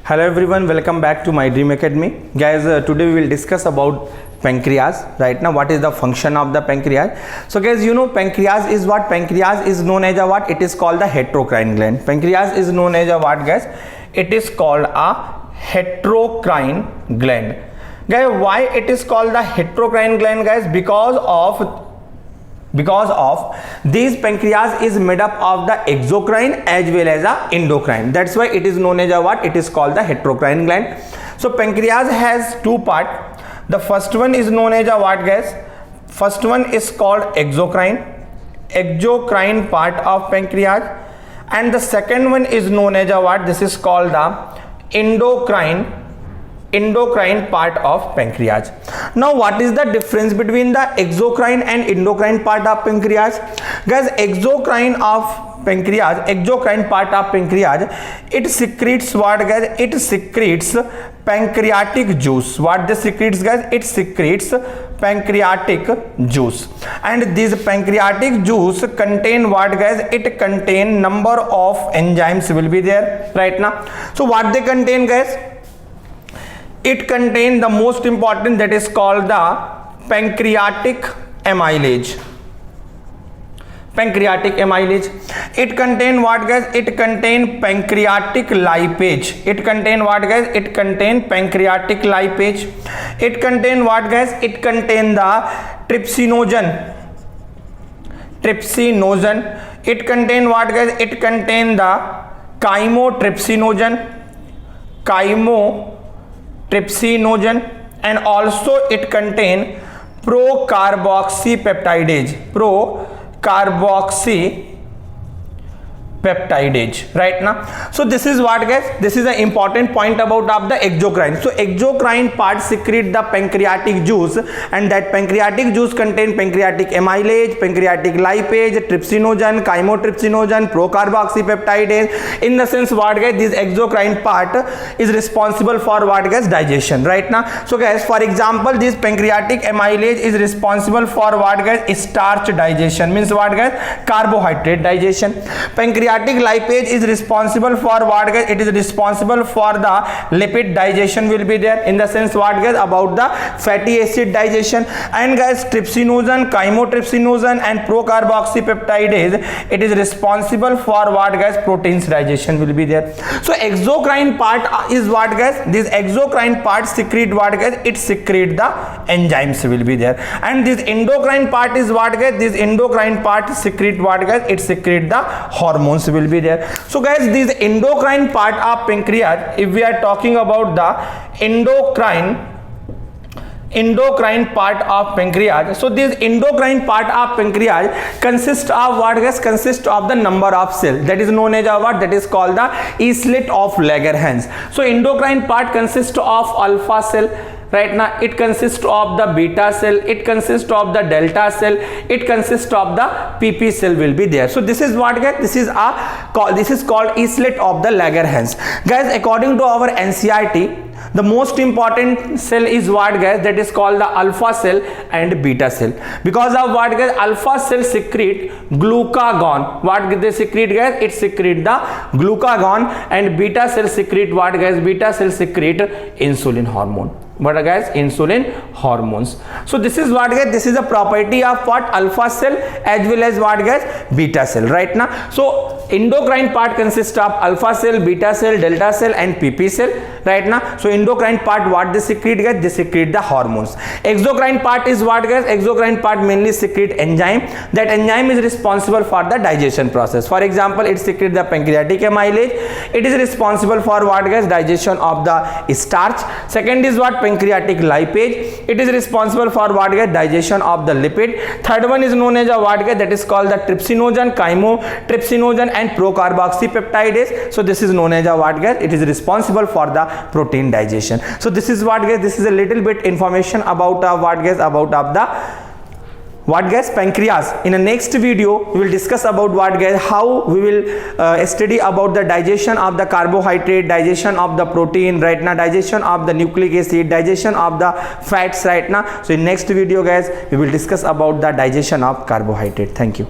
Hello everyone, welcome back to my Dream Academy. Guys, today we will discuss about pancreas. Right now, what is the function of the pancreas? So guys, you know pancreas is what? Pancreas is known as a what? It is called the heterocrine gland. Pancreas is known as a what, guys? It is called a heterocrine gland. Guys, why it is called the heterocrine gland, guys? Because of these pancreas is made up of the exocrine as well as a endocrine. That's why it is known as a what? It is called the heterocrine gland. So pancreas has two parts. The first one is known as a what, guys? First one is called exocrine part of pancreas, and the second one is known as a what? This is called the endocrine part of pancreas. Now what is the difference between the exocrine and endocrine part of pancreas? Guys, exocrine part of pancreas, it secretes what, guys? It secretes pancreatic juice. What this secretes, guys? It secretes pancreatic juice, and this pancreatic juice contain what, guys? It contain number of enzymes will be there right now. So what they contain, guys? It contains the most important, that is called the pancreatic amylase. It contain what, guys? It contain pancreatic lipase. It contain what, guys? It contain pancreatic lipase. It contain what, guys? It contain the trypsinogen. It contain what, guys? It contain the chymotrypsinogen, and also it contain procarboxypeptidase, right now. So this is what, guys? This is an important point about of the exocrine. So exocrine part secrete the pancreatic juice, and that pancreatic juice contain pancreatic amylase, pancreatic lipase, trypsinogen, chymotrypsinogen, procarboxypeptidase. In the sense what, guys? This exocrine part is responsible for what, guys? Digestion, right now. So guys, for example, this pancreatic amylase is responsible for what, guys? Starch digestion. Means what, guys? Carbohydrate digestion. Pancreatic lipase is responsible for what, guys? It is responsible for the lipid digestion will be there. In the sense what, guys? About the fatty acid digestion. And guys, trypsinogen, chymotrypsinogen and procarboxypeptidase, it is responsible for what, guys? Proteins digestion will be there. So exocrine part is what, guys? This exocrine part secrete what, guys? It secrete the enzymes will be there. And this endocrine part is what, guys? This endocrine part secrete what, guys? It secrete the hormones will be there. So guys, this endocrine part of pancreas, if we are talking about the endocrine part of pancreas, so this endocrine part of pancreas consists of what, guys? Consists of the number of cells, that is known as what? That is called the islet of Langerhans. So endocrine part consists of alpha cell, right now. It consists of the beta cell, it consists of the delta cell, it consists of the PP cell will be there. So this is what, guys? This is called islet of the Langerhans. Guys, according to our NCERT, the most important cell is what, guys? That is called the alpha cell and beta cell. Because of what, guys? Alpha cell secrete glucagon. What they secrete, guys? It secrete the glucagon. And beta cell secrete what, guys? Beta cell secrete insulin hormone. What, guys? Insulin hormones. So this is what, guys? This is a property of what? Alpha cell as well as what, guys? Beta cell, right now. So endocrine part consists of alpha cell, beta cell, delta cell and PP cell, right now. So endocrine part what they secrete, guys? They secrete the hormones. Exocrine part is what, guys? Exocrine part mainly secrete enzyme. That enzyme is responsible for the digestion process. For example, it secretes the pancreatic amylase. It is responsible for what, guys? Digestion of the starch. Second is what? Pancreatic lipase. It is responsible for what, guys? Digestion of the lipid. Third one is known as a what, guys? That is called the trypsinogen, chymotrypsinogen and procarboxypeptidase. So this is known as a what, guys? It is responsible for the protein digestion. So this is what, guys? This is a little bit information about what, guys? About the what, guys? Pancreas. In the next video we will discuss about what, guys? How we will study about the digestion of the carbohydrate, digestion of the protein, right now, digestion of the nucleic acid, digestion of the fats, right now. So in next video, guys, we will discuss about the digestion of carbohydrate. Thank you.